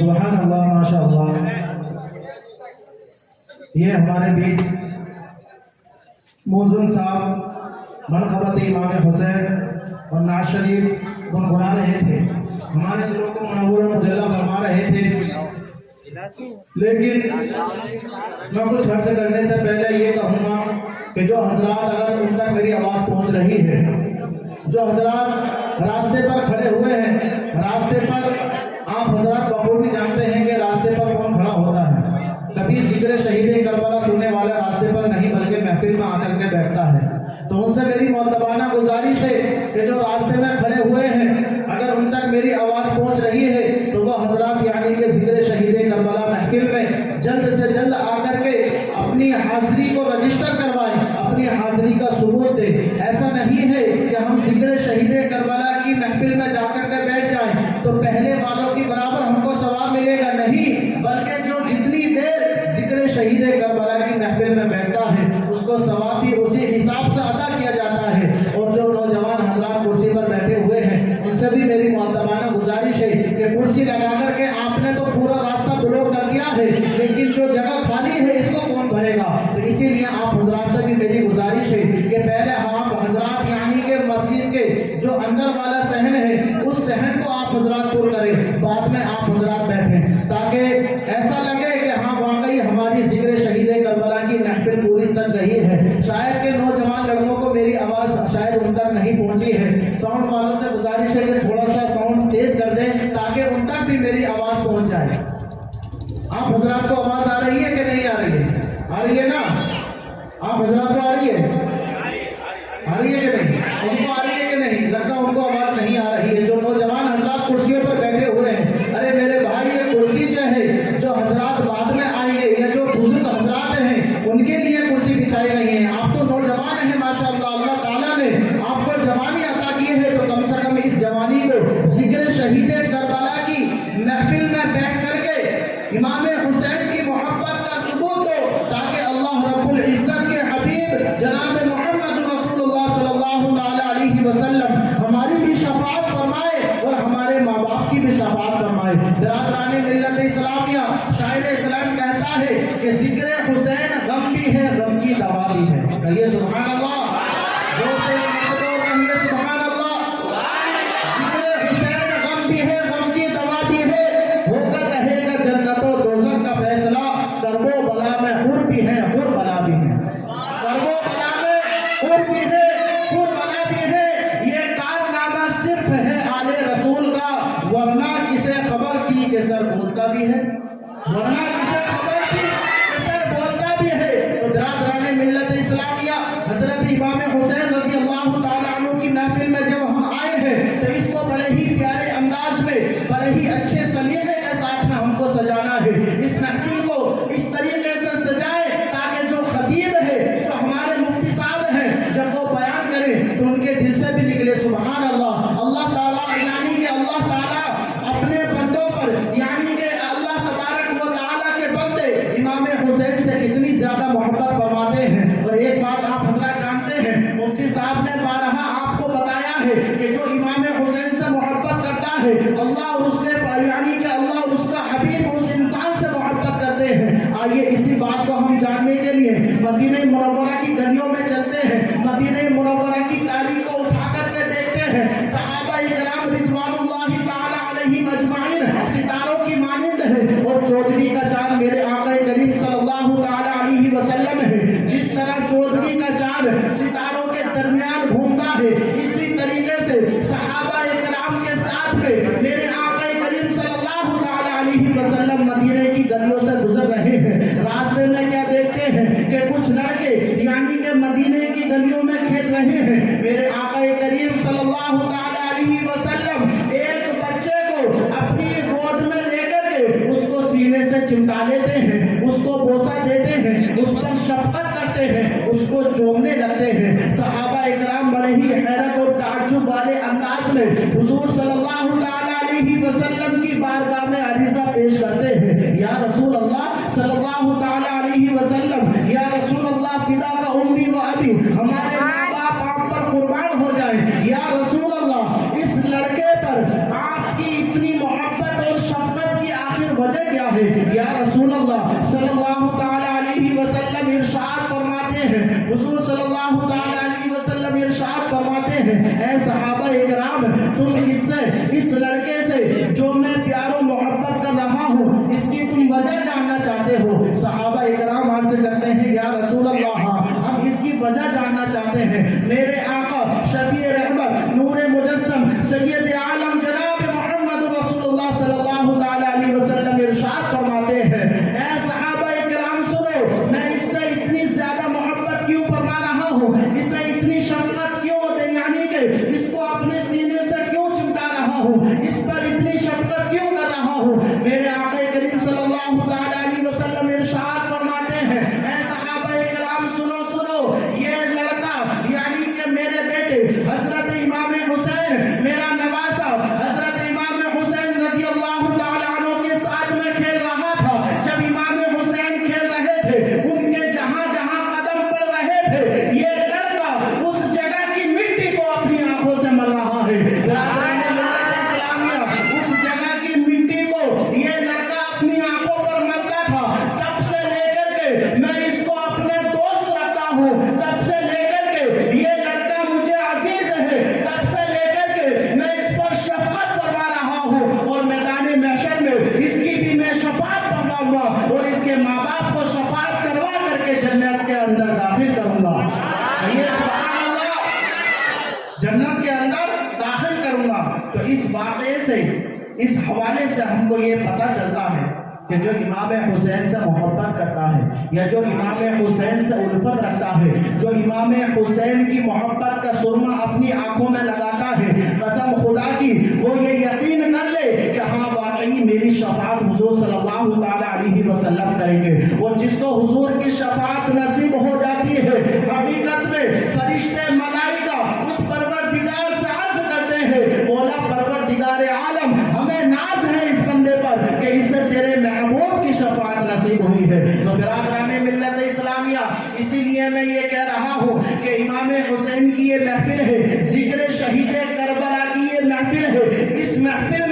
سبحان اللہ، ماشاء اللہ۔ یہ ہمارے بیچ موزن صاحب منقبت امام حسین اور نعت شریف گنگنا رہے تھے، ہمارے دلوں کو منور و مجلہ فرما رہے تھے۔ لیکن میں کچھ عرض کرنے سے پہلے یہ کہوں گا کہ جو حضرات اگر ان تک میری آواز پہنچ رہی ہے، جو حضرات راستے پر کھڑے ہوئے ہیں، راستے پر آپ حضرات بخوبی جانتے ہیں کہ راستے پر کون کھڑا ہوتا ہے۔ کبھی ذکر شہید کربلا سننے والا راستے پر نہیں بلکہ محفل میں آ کر کے بیٹھتا ہے۔ تو ان سے میری مؤدبانہ گزارش ہے کہ جو راستے میں کھڑے ہوئے ہیں، اگر ان تک میری آواز پہنچ رہی ہے تو وہ حضرات یعنی کہ ذکر شہید کربلا محفل میں جلد سے جلد آ کر کے اپنی حاضری کو رجسٹر کروائیں، اپنی حاضری کا ثبوت دیں۔ ایسا نہیں ہے کہ ہم ذکر شہید کربلا کی محفل میں جا کر کے بیٹھ جائیں تو پہلے والوں کی برابر ہم کو ثواب ملے گا، نہیں، بلکہ جو جتنی دیر ذکر شہید کربلا کی محفل میں بیٹھتا ہے اس کو ثواب بھی اسی حساب سے ادا کیا جاتا ہے۔ اور جو نوجوان حضرات کرسی پر بیٹھے ہوئے ہیں ان سے بھی میری مؤدبانہ گزارش ہے کہ کرسی لگا کر کے آپ نے تو پورا راستہ بلاک کر دیا ہے، لیکن جو جگہ خالی ہے اس کو کون بھرے گا؟ تو اسی لیے آپ حضرات سے بھی میری گزارش ہے کہ پہلے آپ حضرات یعنی کہ مسجد کے جو اندر والا صحن ہے اس صحن کو آپ حضرات پر کریں، بعد میں آپ حضرات بیٹھیں، تاکہ ایسا لگے کہ ہاں واقعی ہماری ذکر شہید کربلا کی محفل پوری سج رہی ہے۔ شاید کہ نوجوان لڑکوں کو میری آواز شاید ان تک نہیں پہنچی ہے، ساؤنڈ والوں سے گزارش ہے کہ تھوڑا سا ساؤنڈ تیز کر دیں تاکہ ان تک بھی میری آواز پہنچ جائے۔ آپ حضرات کو آواز آ رہی ہے کہ نہیں آ رہی ہے؟ آ رہی ہے نا؟ آپ حضرات کو آ رہی ہے؟ آ رہی ہے کہ نہیں؟ ان کو آ رہی ہے کہ نہیں؟ لگتا ان کو آواز نہیں آ رہی ہے۔ جو نوجوان حضرات کرسیوں پر بیٹھے ہوئے ہیں، ارے میرے بھائی یہ کرسی جو ہے جو حضرات بعد میں آئیں گے یا جو بزرگ حضرات ہیں ان کے لیے کرسی بچھائی گئی ہے۔ آپ تو نوجوان ہیں ماشاءاللہ، اللہ تعالیٰ نے آپ کو جوانی عطا کی ہے، تو کم سے کم اس جوانی کو ذکر شہید کربلا کی محفل میں بیٹھ کر کے امام حسین کی محبت کا ثبوت دو، تاکہ اللہ رب العزت کے حبیب جناب محمد رسول اللہ صلی اللہ علیہ وسلم ہماری بھی شفاعت فرمائے اور ہمارے ماں باپ کی بھی شفاعت فرمائے۔ برادران ملت اسلامیہ، شاعر اسلام کہتا ہے کہ ذکر حسین غم بھی ہے، غم کی دوا بھی ہے۔ کہیے سبحان اللہ، زور سے کہیے سبحان اللہ۔ ذکر حسین غم بھی ہے، غم کی دوا بھی ہے، ہو کر رہے گا جنت و دوزخ کا فیصلہ، کرب و بلا میں حور بھی ہے، حور بلا بھی ہے، کرب و بلا میں حور بھی ہے، حور بلا بھی ہے۔ یہ کارنامہ صرف ہے آل رسول کا، ورنہ کسے خبر تھی کہ سر بولتا بھی ہے، ورنہ کسے خبر تھی کہ سر بولتا بھی ہے۔ تو برادران ملت اسلامیہ، حضرت امام حسین رضی اللہ تعالیٰ عنہ کی محفل میں جب ہم آئے ہیں تو اس کو بڑے ہی پیارے انداز میں، بڑے ہی اچھے سلیقے کے ساتھ میں ہم کو سجانا ہے۔ اس محفل کو اس طریقے سے سجائے تاکہ جو خطیب ہے، جو ہمارے مفتی صاحب ہیں، جب وہ بیان کریں تو ان کے دل سے بھی نکلے سبحان اللہ۔ اللہ تعالیٰ یعنی کہ اللہ تعالیٰ اپنے بندوں پر یعنی کہ اللہ تبارک و تعالیٰ کے بندے امام حسین سے کتنی زیادہ محبت فرماتے ہیں۔ اور ایک بات آپ حضرات جانتے ہیں، مفتی صاحب نے بارہا آپ کو بتایا ہے کہ جو امام حسین سے محبت کرتا ہے اللہ اور اس کے یعنی کہ اللہ اور اس کا حبیب اس انسان سے محبت کرتے ہیں۔ آئیے اسی بات کو ہم جاننے کے لیے مدینہ منورہ کی گلیوں میں چلتے ہیں، مدینہ منورہ کی تاریخ کو اٹھا کر کے دیکھتے ہیں۔ صحابہ کرام رضوان اللہ تعالی علیہم اجمعین ستاروں کی مانند ہے، اور چودھری کا چاند میرے آقا کریم صلی اللہ تعالی علیہ وسلم ہے۔ جس طرح چودھری کا چاند ستاروں کے درمیان گھومتا ہے، اسی طریقے سے صحابہ کرام کے ساتھ میں میرے آقا کریم صلی اللہ تعالی علیہ وسلم مدینے کی گلیوں سے گزر رہے ہیں۔ راستے میں کیا دیکھتے ہیں کہ کچھ لڑکے یعنی کہ مدینے کی گلیوں میں کھیل رہے ہیں۔ میرے آقا کریم صلی اللہ تعالی علیہ وسلم ایک بچے کو اپنی گود میں لے کر کے اس کو سینے سے چمٹا لیتے ہیں، اس کو بوسہ دیتے ہیں، اس پر شفقت کرتے ہیں، اس کو چومنے لگتے ہیں۔ صحابہ اکرام بڑے ہی حیرت اور تعجب والے انداز میں حضور صلی اللہ تعالی علیہ وسلم کی بارگاہ میں عریضہ پیش کرتے ہیں، یا رسول اللہ صلی اللہ تعالی علیہ وسلم، یا رسول اللہ فدا کا امی و ابی، ہمارے ماں باپ آپ پر قربان ہو جائیں، یا رسول اللہ اس لڑکے پر آپ کی اتنی محبت اور شفقت کی آخر اے صحابہ اکرام تم اس لڑکے سے جو میں پیار و محبت کر رہا ہوں اس کی تم وجہ جاننا چاہتے ہو؟ صحابہ اکرام عرض کرتے ہیں یا رسول اللہ ہم اس کی وجہ جاننا چاہتے ہیں۔ میرے آقا شفیع رحمت نور مجسم سید عالم جناب محمد رسول اللہ صلی اللہ علیہ وسلم ارشاد فرماتے ہیں اے صحابہ اکرام سنو، میں اس سے اتنی زیادہ محبت کیوں فرما رہا ہوں، اس سے اتنی شفقت کیوں یعنی کہ اس کو اپنے سینے سے کیوں چمٹا رہا ہوں، اس پر اتنی شفقت کیوں کر رہا ہوں؟ میرے آقا کریم صلی اللہ علیہ وسلم ارشاد فرماتے ہیں اے صحابہ اکرام سنو سنو، یہ لڑکا یعنی کہ میرے بیٹے حضرت امام حسین میرا نواسا حضرت امام حسین رضی اللہ تعالی عنہ کے ساتھ میں کھیل رہا تھا۔ جب امام حسین کھیل رہے تھے ان کے جہاں جہاں قدم پڑ رہے تھے یہ لڑکا اس جگہ کی مٹی کو اپنی آنکھوں سے مل رہا ہے۔ اس جگہ کی مٹی کو یہ لڑکا اپنی آنکھوں پر ملتا تھا۔ تب سے لے کر کے میں اس کو اپنے دوست رکھتا ہوں، تب سے لے کر کے یہ لڑکا مجھے عزیز ہے، تب سے لے کر کے میں اس پر شفقت فرما رہا ہوں اور میدان محشر میں اس کی بھی میں شفاعت فرماؤں گا اور اس کے ماں باپ کو شفاعت کروا کر کے جنت کے اندر داخل کروں گا۔ یہ سبحان اللہ، جنت کے اندر داخل کروں گا۔ تو اس واقعے سے اس حوالے سے ہم کو یہ پتہ چلتا ہے کہ جو امام حسین سے محبت کرتا ہے یا جو امام حسین سے الفت رکھتا ہے، جو امام حسین کی محبت کا سرما اپنی آنکھوں میں لگاتا ہے، قسم خدا کی وہ یہ یقین کر لے کہ ہاں واقعی میری شفاعت حضور صلی اللہ علیہ وسلم کریں گے۔ اور جس کو حضور کی شفاعت نصیب ہو جاتی ہے حقیقت میں فرشتے ملائکہ اس پروردگار سے عرض کرتے ہیں مولا پروردگار عالم ہمیں ناز ہے اس بندے پر کہ اسے تیرے محبوب کی شفاعت نصیب ہوئی ہے۔ تو برادران ملت اسلامیہ اسی لیے میں یہ کہہ رہا ہوں کہ امام حسین کی یہ محفل ہے، ذکر شہید کربلا کی یہ محفل ہے، اس محفل میں